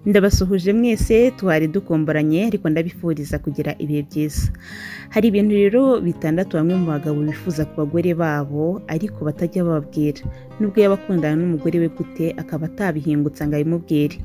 Ndabasuhuje mwese twari dukomboranye ariko ndabifuriza kugira ibihe byiza. Hari ibintu rero bitandatu bamwe mu bagabo bifuza ku bagore babo ariko batajya bababwira. Nubwo yaba akundana n'umugore we gute akaba atabihingutsa ngo abimubwire.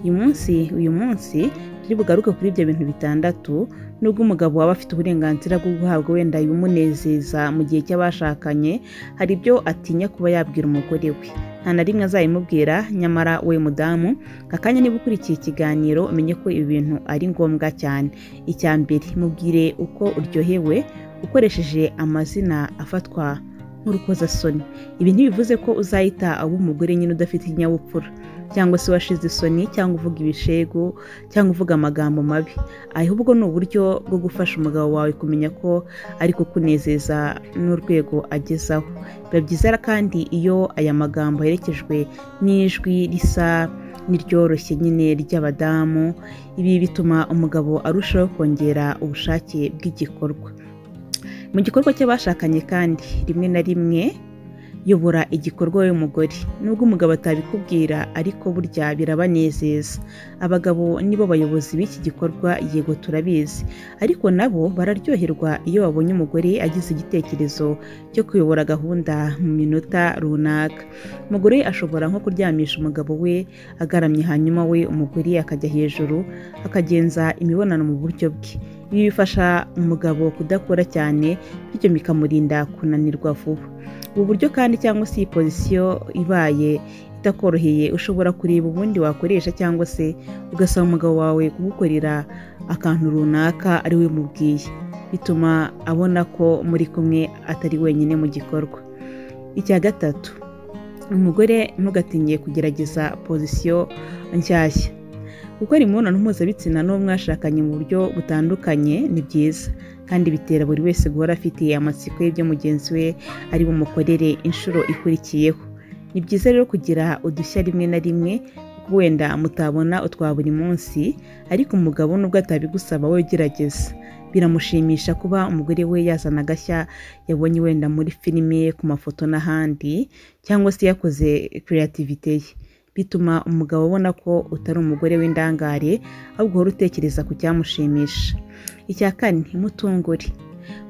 Uyu munsi turi bugaruke kuri ibyo bintu bitandatu. Nubwo umugabo waba afite uburenganzira bwo guhabwa wenda ibimunezeza mu gihe cy'abashakanye, hari ibyo atinya kuba yabwira umugore we. Nta na rimwe azabimubwira, nyamara we mudamu akanya niba ukurikiye ikiganiro umenye ko ibi bintu ari ngombwa cyane. Icya mbere, mubwire uko uryohewe ukoresheje amazina afatwa nk'urukozasoni. Ibi ntibivuze ko uzahita aba umugore nyine udafite ikinyabupfura, cyangwa se washize isoni, cyangwa uvuga ibishegu, cyangwa uvuga amagambo mabi. Ahubwo ni uburyo bwo gufasha umugabo wawe kumenya ko ari kukunezeza n'urwego agezaho. Biba byiza kandi iyo aya magambo aherekejwe n'ijwi risa n'iryoroshye nyine ry'abadamu. Ibi bituma umugabo arushaho kongera ubushake bw'igikorwa. Mu gikorwa cy'abashakanye kandi rimwe na rimwe yobora igikorwa w'umugore. Nubwo umugabo atabikubwira ariko burya birabanezeza. Abagabo nibo bayobozi b'iki gikorwa, yego turabizi, ariko nabo bararyoherwa iyo babonye umugore agize igitekerezo cyo kuyobora gahunda mu minota runaka. Umugore ashobora nko kuryamisha umugabo we agaramye, hanyuma we umugore akajya hejuru akagenza imibonano mu buryo bwe. Ibi bifasha umugabo kudakora cyane, bityo bikamurinda kunanirwa vuba. Ubu buryo kandi cyangwa se iyi pozisiyo ibaye itakoroheye, ushobora kureba ubundi wakoresha, cyangwa se ugasaba umugabo wawe kugukorera akantu runaka ari we mubwiye. Bituma abona ko muri kumwe atari wenyine mu gikorwa. Icya gatatu, umugore ntugatinye kugerageza pozisiyo nshyashya. Gukora imibonano mpuzabitsina n'uwo mwashakanye mu buryo butandukanye ni byiza, kandi bitera buri wese guhora afite amatsiko y'ibyo mugenzi we ari bumukorere inshuro ikurikiyeho. Ni byiza rero kugira udushya rimwe na rimwe, kuko wenda mutabona utwa buri munsi, ariko umugabo nubwo atabigusaba wowe gerageza. Biramushimisha kuba umugore we yazana agashya yabonye wenda muri filime, ku mafoto n'ahandi, cyangwa se yakoze creativity ye. Bituma umugabo abona ko utari umugore w'indangare, ahubwo uhora utekereza ku cyamushimisha. Icya kane, mutungure.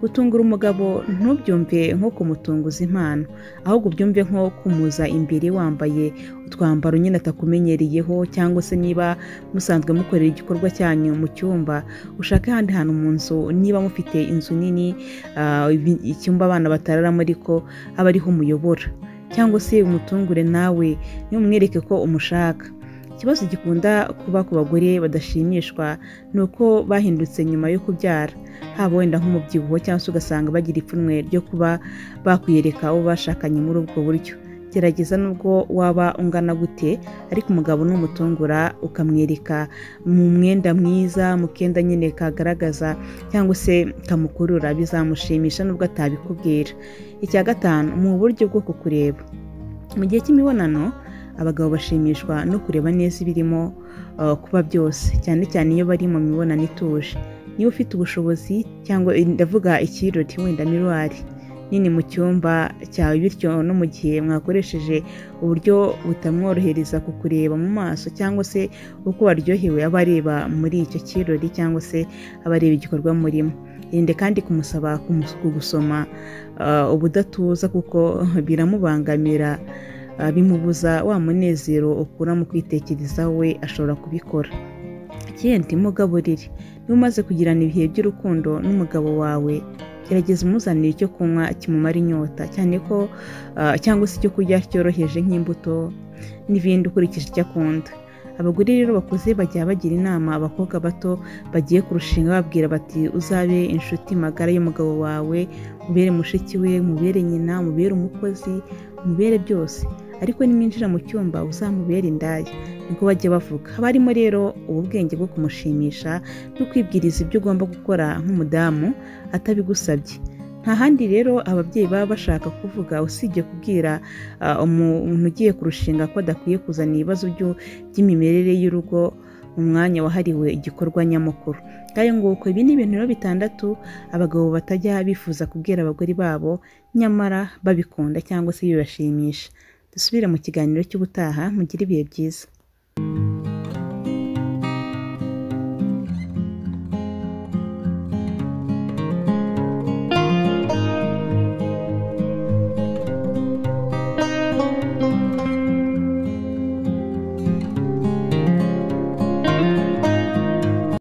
Gutungura umugabo ntubyumve nko kumutunguza impano, ahubwo ubyumve nko kumuza imbere wambaye utwambaro nyine atakumenyereyeho, cyangwa se niba musanzwe mukorera igikorwa cyanyu mu cyumba, ushake ahandi hantu mu nzu. Niba mufite inzu nini, icyumba abana batararamo ariko aba ariho umuyobora, cyangwa se umutungure nawe umwereke ko umushaka. Ikibazo gikunda kuba ku bagore badashimishwa ni uko bahindutse nyuma yo kubyara, haba wenda nk'umubyibuho, cyangwa se ugasanga bagira ipfunwe ryo kuba bakwiyereka abo bashakanye muri ubwo buryo. Gerageza nubwo waba ungana gute, ariko umugabo n'umutungura ukamwereka mu mwenda mwiza, mu kenda nyine kagaragaza cyangwa se kamukurura, bizamushimisha nubwo atabikubwira. Icya gatanu, mu buryo bwo kukureba. Mu gihe cy'imibonano abagabo bashimishwa no kureba neza ibirimo kuba byose, cyane cyane iyo bari mu mibonano ituje. Niba ufite ubushobozi, cyangwa ndavuga ikirori, wenda miruwari nini mu cyumba cyawe, bityo no mu gihe mwakoresheje uburyo butamworohereza kukureba mu maso, cyangwa se uko waryohewe aba areba muri icyo kirori, cyangwa se aba areba igikorwa murimo. Irinde kandi kumusaba kugusoma ubudatuza, kuko biramubangamira, bimubuza wa munezero ukura mu kwitekerezaho, we ashobora kubikora. Ikindi, mugaburire. Niba umaze kugirana ibihe by'urukundo n'umugabo wawe, gerageza umuzanire icyo kunywa kimumara inyota, cyane ko cyangwa se icyo kurya cyoroheje nk'imbuto n'ibindi ukurikije icyo akunda. Abagore rero bakuze bajya bagira inama abakobwa bato bagiye kurushinga, babwira bati uzabe inshuti magara y'umugabo wawe, mubere mushiki we, mubere nyina, mubere umukozi, mubere byose, ariko nimwinjira mu cyumba uzamubere indaya. Niko bajya bavuga. Haba harimo rero ubu bwenge bwo kumushimisha no kwibwiriza ibyo ugomba gukora nk'umudamu atabigusabye. Nta handi rero ababyeyi baba bashaka kuvuga usibye kubwira umuntu ugiye kurushinga ko adakwiye kuzana ibibazo by'imimerere y'urugo mu mwanya wahariwe igikorwa nyamukuru. Kandi nguko ibi ni ibintu rero bitandatu abagabo batajya bifuza kubwira abagore babo, nyamara babikunda cyangwa se bibashimisha. Dusubire mu kiganiro cy'ubutaha, mugire ibihe byiza.